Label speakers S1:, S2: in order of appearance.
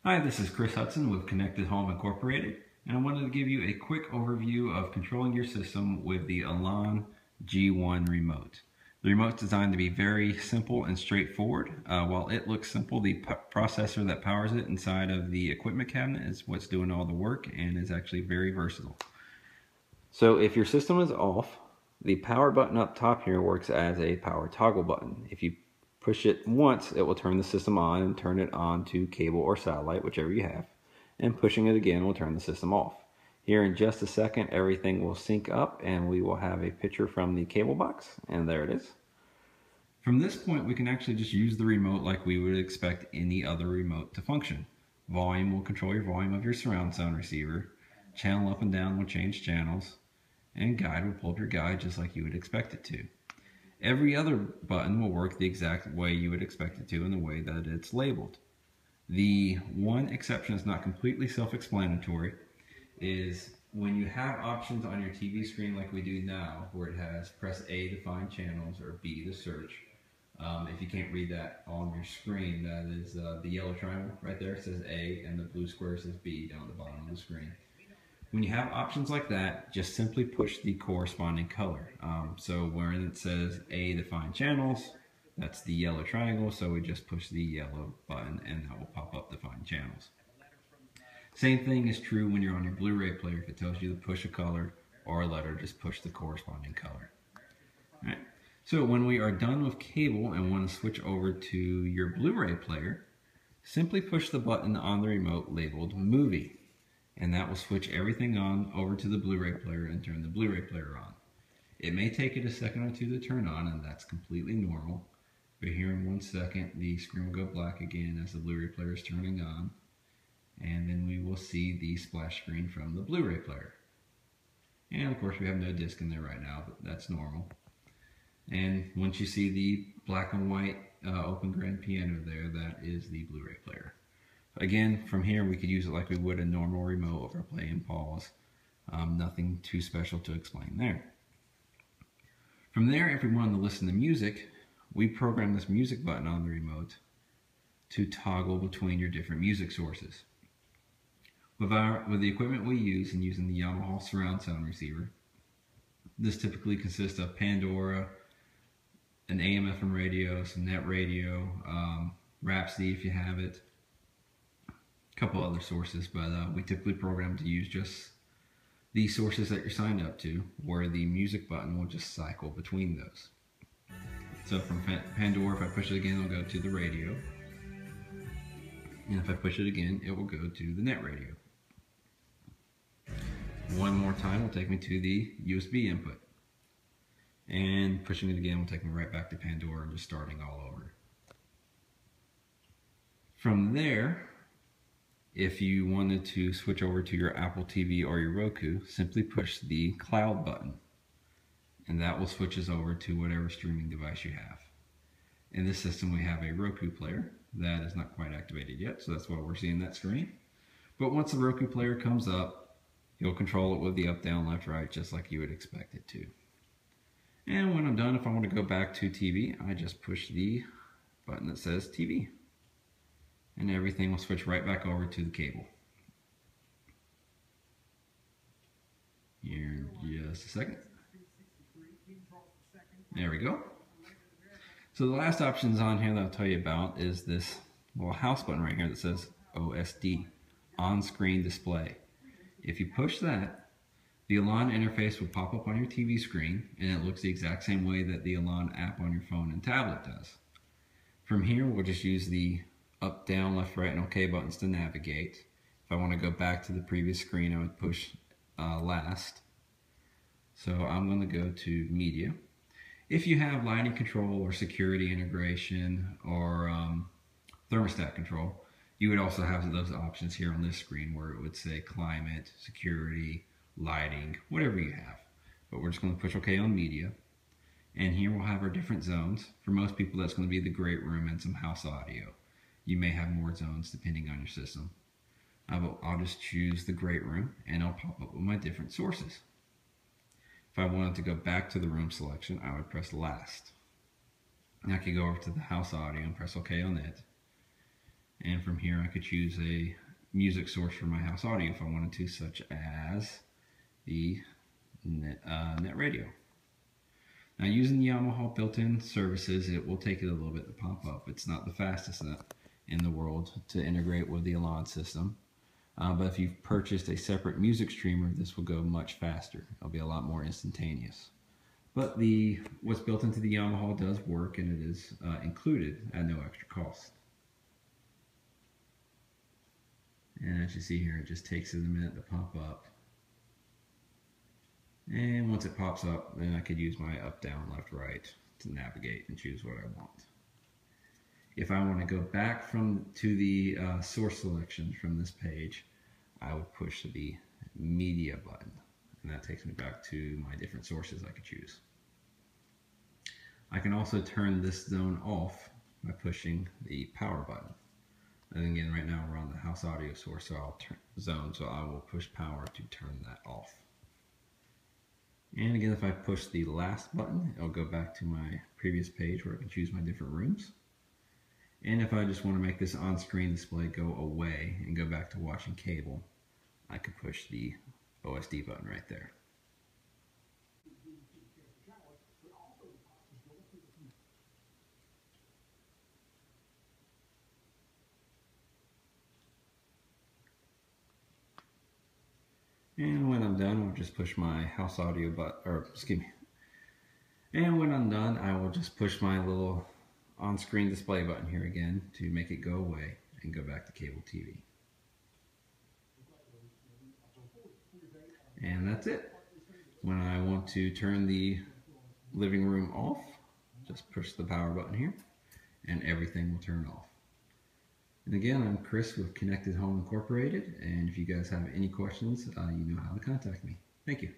S1: Hi, this is Chris Hudson with Connected Home Incorporated, and I wanted to give you a quick overview of controlling your system with the Elan G1 remote. The remote's designed to be very simple and straightforward. While it looks simple, the processor that powers it inside of the equipment cabinet is what's doing all the work and is actually very versatile. So if your system is off, the power button up top here works as a power toggle button. If you push it once, it will turn the system on and turn it on to cable or satellite, whichever you have. And pushing it again will turn the system off. Here in just a second, everything will sync up and we will have a picture from the cable box, and there it is. From this point, we can actually just use the remote like we would expect any other remote to function. Volume will control your volume of your surround sound receiver. Channel up and down will change channels. And guide will pull up your guide just like you would expect it to. Every other button will work the exact way you would expect it to in the way that it's labeled. The one exception that's not completely self-explanatory is when you have options on your TV screen like we do now, where it has press A to find channels or B to search. If you can't read that on your screen, that is the yellow triangle right there says A and the blue square says B down at the bottom of the screen. When you have options like that, just simply push the corresponding color. So where it says A to find channels, that's the yellow triangle, so we just push the yellow button and that will pop up to find channels. Same thing is true when you're on your Blu-ray player. If it tells you to push a color or a letter, just push the corresponding color. All right. So when we are done with cable and want to switch over to your Blu-ray player, simply push the button on the remote labeled Movie. And that will switch everything on over to the Blu-ray player and turn the Blu-ray player on. It may take it a second or two to turn on, and that's completely normal. But here in 1 second, the screen will go black again as the Blu-ray player is turning on. And then we will see the splash screen from the Blu-ray player. And of course we have no disc in there right now, but that's normal. And once you see the black and white open grand piano there, that is the Blu-ray player. Again, from here we could use it like we would a normal remote over play and pause. Nothing too special to explain there. From there, if we wanted to listen to music, we program this music button on the remote to toggle between your different music sources. With the equipment we use and using the Yamaha surround sound receiver, this typically consists of Pandora, an AM/FM radio, some net radio, Rhapsody if you have it, couple other sources, but we typically program to use just the sources that you're signed up to, where the music button will just cycle between those. So from Pandora, if I push it again, it'll go to the radio, and if I push it again, it will go to the net radio. One more time will take me to the USB input, and pushing it again will take me right back to Pandora and just starting all over. From there, if you wanted to switch over to your Apple TV or your Roku, simply push the cloud button and that will switch us over to whatever streaming device you have. In this system we have a Roku player that is not quite activated yet, so that's why we're seeing that screen. But once the Roku player comes up, you'll control it with the up, down, left, right, just like you would expect it to. And when I'm done, if I want to go back to TV, I just push the button that says TV. And everything will switch right back over to the cable. Here in just a second. There we go. So the last options on here that I'll tell you about is this little house button right here that says OSD, on-screen display. If you push that, the Elan interface will pop up on your TV screen, and it looks the exact same way that the Elan app on your phone and tablet does. From here, we'll just use the up, down, left, right, and OK buttons to navigate. If I want to go back to the previous screen, I would push last. So I'm going to go to media. If you have lighting control or security integration or thermostat control, you would also have those options here on this screen where it would say climate, security, lighting, whatever you have. But we're just going to push OK on media. And here we'll have our different zones. For most people, that's going to be the great room and some house audio. You may have more zones depending on your system. I'll just choose the great room and I'll pop up with my different sources. If I wanted to go back to the room selection, I would press last. And I could go over to the house audio and press OK on it. And from here I could choose a music source for my house audio if I wanted to, such as the net radio. Now, using the Yamaha built-in services, it will take it a little bit to pop up. It's not the fastest in the world to integrate with the Elan system. But if you've purchased a separate music streamer, this will go much faster. It'll be a lot more instantaneous. But what's built into the Yamaha does work, and it is included at no extra cost. And as you see here, it just takes it a minute to pop up. And once it pops up, then I could use my up, down, left, right to navigate and choose what I want. If I want to go back to the source selections from this page, I would push the media button, and that takes me back to my different sources I could choose. I can also turn this zone off by pushing the power button. And again, right now we're on the house audio source, so I will push power to turn that off. And again, if I push the last button, it'll go back to my previous page where I can choose my different rooms. And if I just want to make this on-screen display go away and go back to watching cable, I could push the OSD button right there. And when I'm done, I'll just push my house audio button, And when I'm done, I will just push my little on-screen display button here again to make it go away and go back to cable TV. And that's it. When I want to turn the living room off, just push the power button here and everything will turn off. And again, I'm Chris with Connected Home Incorporated, and if you guys have any questions, you know how to contact me. Thank you.